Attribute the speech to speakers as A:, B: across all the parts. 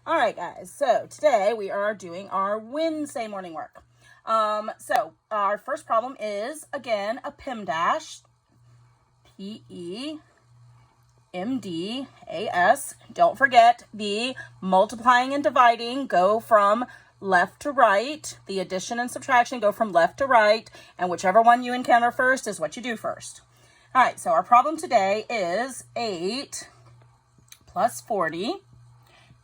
A: All right, guys, so today we are doing our Wednesday morning work. So our first problem is, again, a PEMDAS, P-E-M-D-A-S. Don't forget the multiplying and dividing go from left to right. The addition and subtraction go from left to right, and whichever one you encounter first is what you do first. All right, so our problem today is 8 plus 40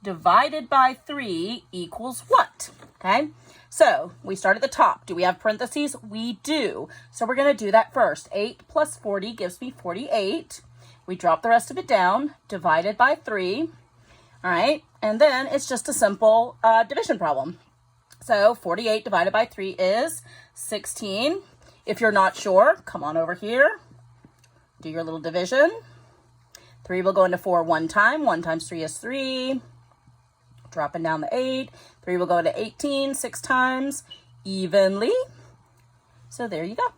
A: divided by 3 equals what? Okay, so we start at the top. Do we have parentheses? We do. So we're going to do that first. 8 plus 40 gives me 48. We drop the rest of it down, divided by 3. All right, and then it's just a simple division problem. So 48 divided by 3 is 16. If you're not sure, come on over here. Do your little division. 3 will go into 4 one time. 1 times 3 is 3. Dropping down the 8. 3 will go into 18 6 times evenly. So there you go.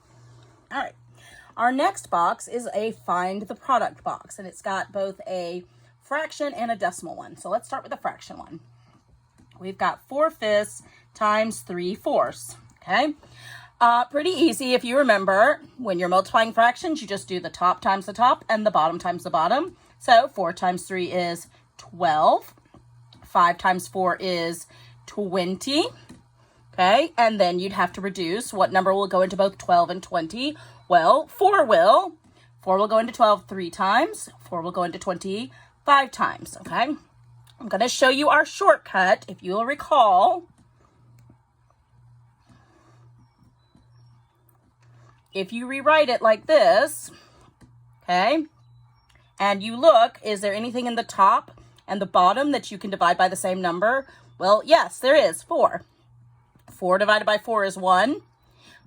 A: All right. Our next box is a find the product box, and it's got both a fraction and a decimal one. So let's start with the fraction one. We've got 4/5 times 3/4. Okay. Pretty easy. If you remember, when you're multiplying fractions, you just do the top times the top and the bottom times the bottom. So 4 times 3 is 12. 5 times 4 is 20. Okay, and then you'd have to reduce. What number will go into both 12 and 20? Well, 4 will. 4 will go into 12 3 times. 4 will go into 20 5 times. Okay, I'm going to show you our shortcut. If you'll recall, if you rewrite it like this, okay, and you look, is there anything in the top and the bottom that you can divide by the same number? Well, yes, there is. 4. 4 divided by 4 is 1.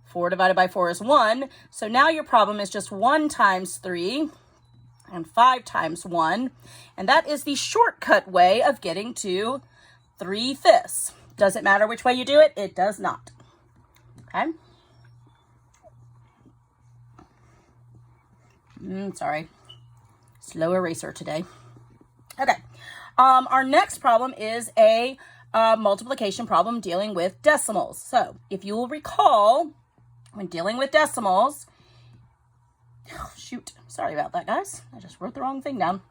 A: 4 divided by 4 is 1. So now your problem is just 1 times 3 and 5 times 1. And that is the shortcut way of getting to 3/5. Does it matter which way you do it? It does not. Okay. Sorry. Slow eraser today. Okay. Our next problem is a multiplication problem dealing with decimals. So if you will recall, when dealing with decimals, sorry about that, guys. I just wrote the wrong thing down.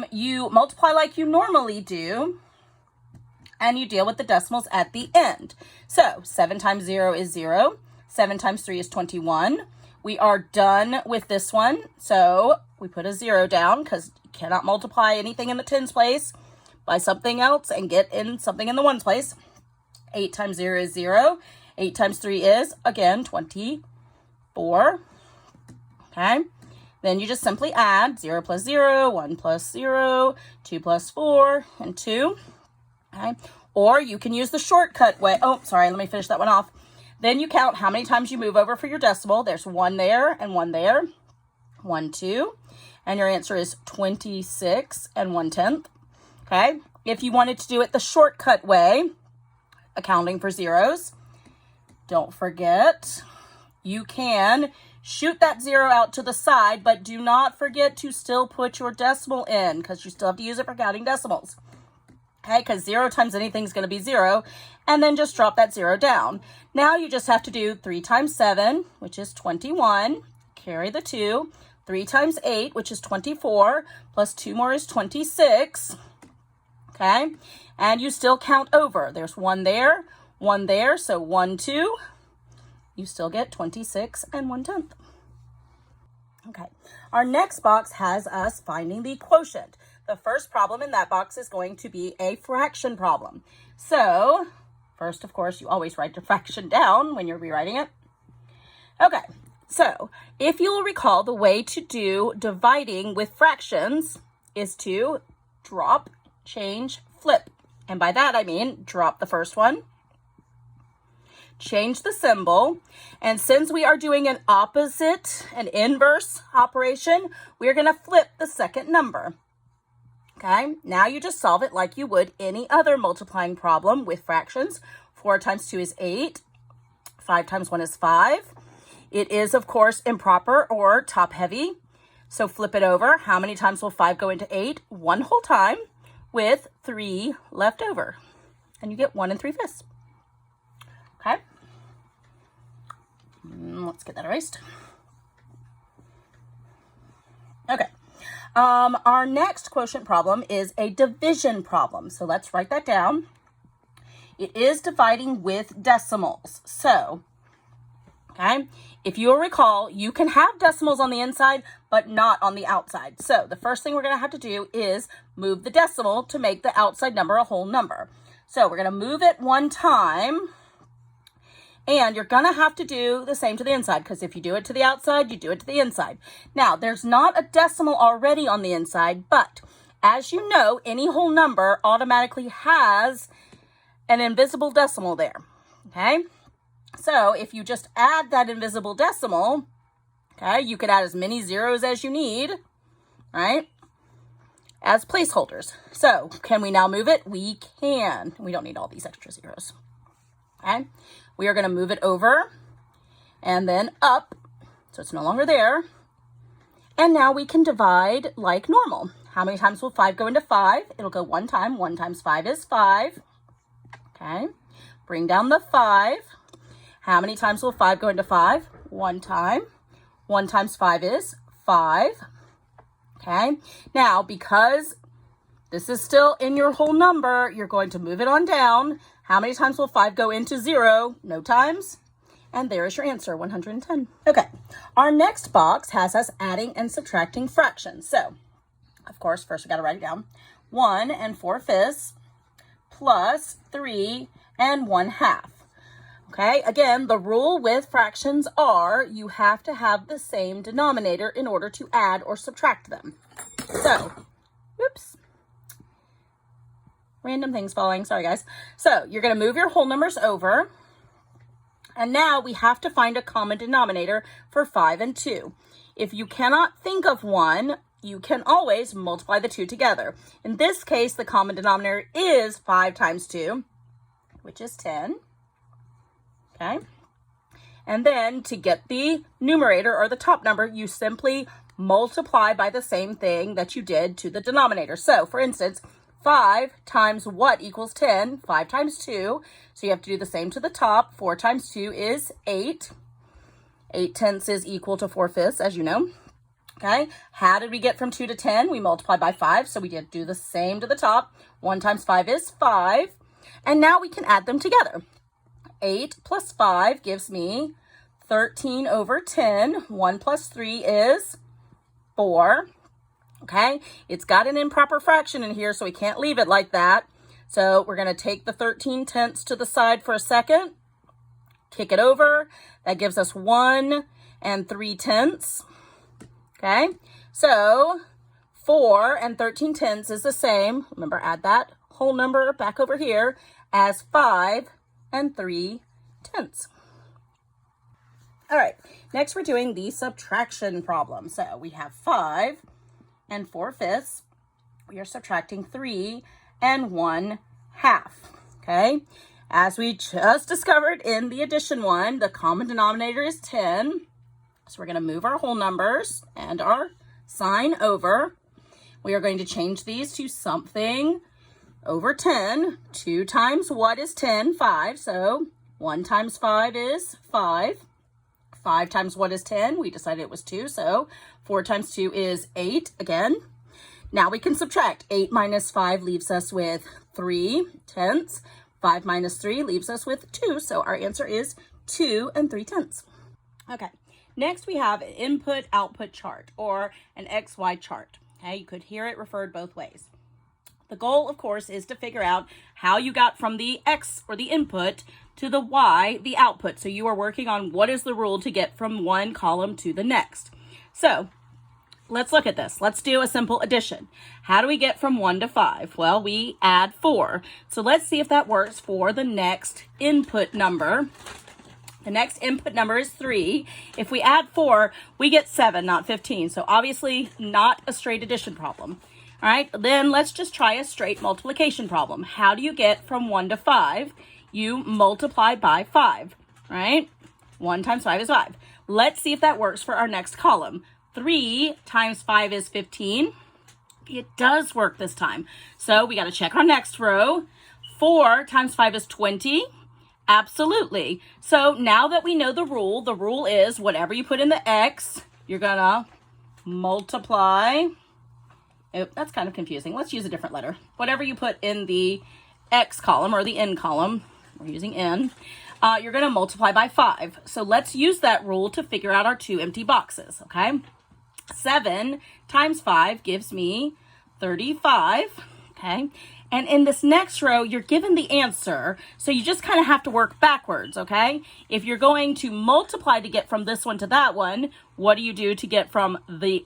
A: You multiply like you normally do, and you deal with the decimals at the end. So 7 times 0 is 0. 7 times 3 is 21. We are done with this one. So we put a 0 down because you cannot multiply anything in the tens place by something else and get in something in the ones place. 8 times 0 is 0. 8 times 3 is, again, 24. Okay. Then you just simply add 0 plus 0, 1 plus 0, 2 plus 4, and 2. Okay. Or you can use the shortcut way. Oh, sorry. Let me finish that one off. Then you count how many times you move over for your decimal. There's 1 there and 1 there. 1, 2. And your answer is 26 and 1/10. Okay. If you wanted to do it the shortcut way, accounting for zeros, don't forget, you can shoot that 0 out to the side, but do not forget to still put your decimal in because you still have to use it for counting decimals. Okay, because 0 times anything is going to be 0, and then just drop that 0 down. Now you just have to do 3 times 7, which is 21, carry the 2, 3 times 8, which is 24, plus 2 more is 26, okay, and you still count over. There's 1 there, so 1, 2, you still get 26 and 1/10. Okay, our next box has us finding the quotient. The first problem in that box is going to be a fraction problem. So, first, of course, you always write the fraction down when you're rewriting it. Okay, so if you'll recall, the way to do dividing with fractions is to drop, change, flip. And by that, I mean drop the first one, change the symbol, and since we are doing an opposite, an inverse operation, we're going to flip the second number. Okay, now you just solve it like you would any other multiplying problem with fractions. 4 times 2 is 8. 5 times 1 is 5. It is, of course, improper or top heavy. So flip it over. How many times will 5 go into 8? 1 whole time. with 3 left over. And you get 1 3/5. Okay? Let's get that erased. Okay. Our next quotient problem is a division problem. So let's write that down. It is dividing with decimals. So, okay, if you'll recall, you can have decimals on the inside, but not on the outside. So the first thing we're going to have to do is move the decimal to make the outside number a whole number. So we're going to move it one time. And you're going to have to do the same to the inside, because if you do it to the outside, you do it to the inside. Now, there's not a decimal already on the inside, but as you know, any whole number automatically has an invisible decimal there, okay? So if you just add that invisible decimal, okay, you could add as many zeros as you need, right, as placeholders. So can we now move it? We can. We don't need all these extra zeros, okay? We are going to move it over and then up, so it's no longer there. And now we can divide like normal. How many times will 5 go into 5? It'll go 1 time. 1 times 5 is 5. Okay, bring down the 5. How many times will 5 go into 5? 1 time. 1 times 5 is 5. Okay, now because this is still in your whole number, you're going to move it on down. How many times will 5 go into 0? No times. And there is your answer, 110. Okay, our next box has us adding and subtracting fractions. So, of course, first we got to write it down. 1 4/5 plus 3 1/2. Okay, again, the rule with fractions are you have to have the same denominator in order to add or subtract them. So, whoops. Random things falling, sorry guys. So you're going to move your whole numbers over. And now we have to find a common denominator for 5 and 2. If you cannot think of one, you can always multiply the 2 together. In this case, the common denominator is 5 times 2, which is 10. Okay. And then to get the numerator or the top number, you simply multiply by the same thing that you did to the denominator. So for instance, 5 times what equals 10? 5 times 2. So you have to do the same to the top. 4 times 2 is 8. 8/10 is equal to 4/5, as you know. Okay, how did we get from 2 to 10? We multiplied by 5, so we did do the same to the top. 1 times 5 is 5. And now we can add them together. 8 plus 5 gives me 13 over 10. 1 plus 3 is 4. Okay, it's got an improper fraction in here, so we can't leave it like that. So we're going to take the 13/10 to the side for a second, kick it over. That gives us 1 3/10. Okay, so 4 13/10 is the same. Remember, add that whole number back over here as 5 3/10. All right, next we're doing the subtraction problem. So we have 5 4/5. We are subtracting 3 1/2. Okay, as we just discovered in the addition one, the common denominator is 10. So we're going to move our whole numbers and our sign over. We are going to change these to something over 10. 2 times what is 10? 5. So 1 times 5 is 5. 5 times what is 10? We decided it was 2. So 4 times 2 is 8 again. Now we can subtract. 8 minus 5 leaves us with 3/10. 5 minus 3 leaves us with 2. So our answer is 2 3/10. Okay. Next, we have an input-output chart or an XY chart. Okay, you could hear it referred both ways. The goal, of course, is to figure out how you got from the X or the input to the Y, the output. So you are working on what is the rule to get from one column to the next. So let's look at this. Let's do a simple addition. How do we get from 1 to 5? Well, we add 4. So let's see if that works for the next input number. The next input number is 3. If we add 4, we get 7, not 15. So obviously not a straight addition problem. All right, then let's just try a straight multiplication problem. How do you get from 1 to 5? You multiply by 5, right? 1 times 5 is 5. Let's see if that works for our next column. 3 times 5 is 15. It does work this time. So we got to check our next row. 4 times 5 is 20. Absolutely. So now that we know the rule is whatever you put in the X, you're going to multiply. Oh, that's kind of confusing. Let's use a different letter. Whatever you put in the X column or the N column, we're using N, you're going to multiply by 5. So let's use that rule to figure out our 2 empty boxes, okay? 7 times 5 gives me 35, okay? And in this next row, you're given the answer, so you just kind of have to work backwards, okay? If you're going to multiply to get from this one to that one, what do you do to get from the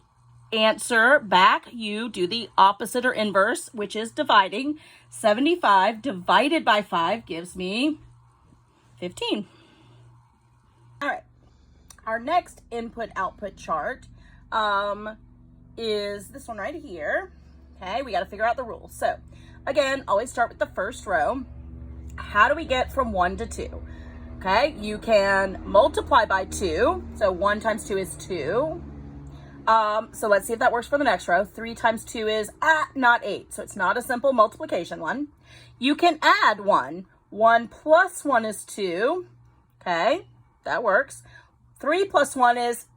A: answer back? You do the opposite or inverse, which is dividing. 75 divided by 5 gives me 15. All right, our next input-output chart is this one right here. Okay, we got to figure out the rules. So again, always start with the first row. How do we get from 1 to 2? Okay, you can multiply by 2. So 1 times 2 is 2. So let's see if that works for the next row. 3 times 2 is not 8. So it's not a simple multiplication one. You can add 1. 1 plus 1 is 2. Okay, that works. 3 plus 1 is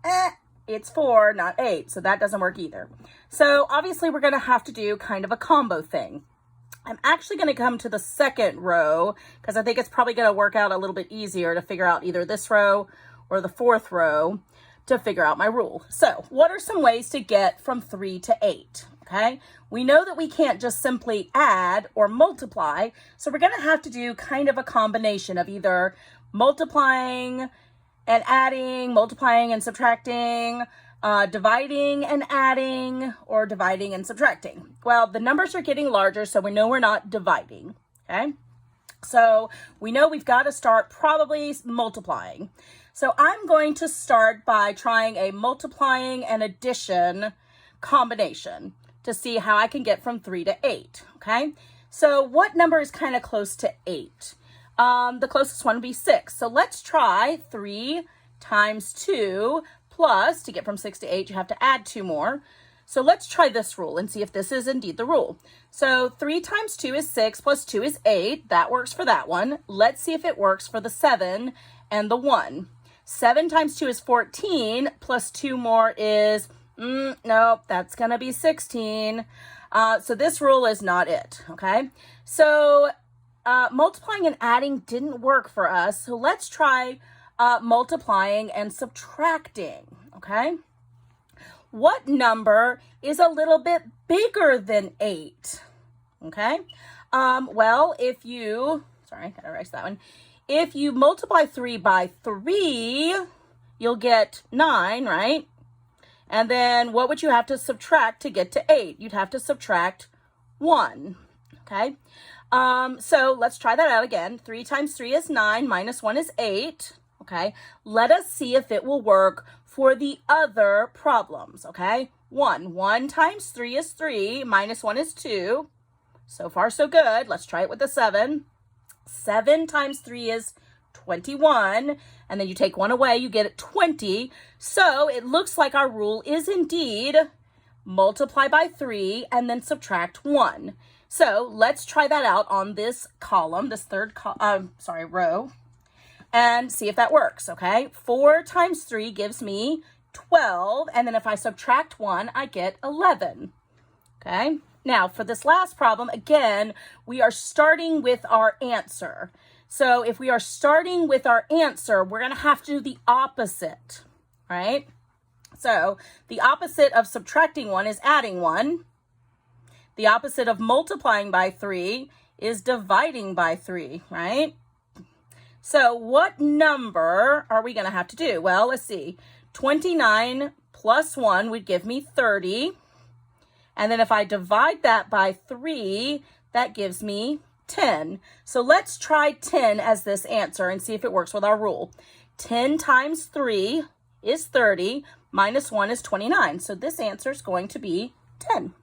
A: it's 4, not 8. So that doesn't work either. So obviously we're going to have to do kind of a combo thing. I'm actually going to come to the second row because I think it's probably going to work out a little bit easier to figure out either this row or the fourth row to figure out my rule. So what are some ways to get from 3 to 8? Okay, we know that we can't just simply add or multiply. So we're going to have to do kind of a combination of either multiplying and adding, multiplying and subtracting, dividing and adding, or dividing and subtracting. Well, the numbers are getting larger, so we know we're not dividing, okay? So we know we've got to start probably multiplying. So I'm going to start by trying a multiplying and addition combination to see how I can get from 3 to 8, okay? So what number is kind of close to 8? The closest one would be 6. So let's try 3 times 2 plus, to get from 6 to 8, you have to add 2 more. So let's try this rule and see if this is indeed the rule. So 3 times 2 is 6 plus 2 is 8. That works for that one. Let's see if it works for the 7 and the 1. 7 times 2 is 14 plus 2 more is, nope, that's going to be 16. So this rule is not it, okay? So multiplying and adding didn't work for us. So let's try multiplying and subtracting, okay? What number is a little bit bigger than 8? Okay? Well, if you, sorry, gotta erase that one. If you multiply 3 by 3, you'll get 9, right? And then what would you have to subtract to get to 8? You'd have to subtract 1, okay? So let's try that out again. 3 times 3 is 9, minus 1 is 8, okay? Let us see if it will work for the other problems, okay? 1 times 3 is 3, minus 1 is 2. So far, so good. Let's try it with the 7. 7 times 3 is 21, and then you take 1 away, you get 20. So it looks like our rule is indeed multiply by 3 and then subtract 1. So let's try that out on this column, this third row, and see if that works, okay? 4 times 3 gives me 12, and then if I subtract 1, I get 11, okay? Now, for this last problem, again, we are starting with our answer. So if we are starting with our answer, we're going to have to do the opposite, right? So the opposite of subtracting 1 is adding 1. The opposite of multiplying by 3 is dividing by 3, right? So what number are we going to have to do? Well, let's see. 29 plus 1 would give me 30. And then if I divide that by 3, that gives me 10. So let's try 10 as this answer and see if it works with our rule. 10 times 3 is 30, minus 1 is 29. So this answer is going to be 10.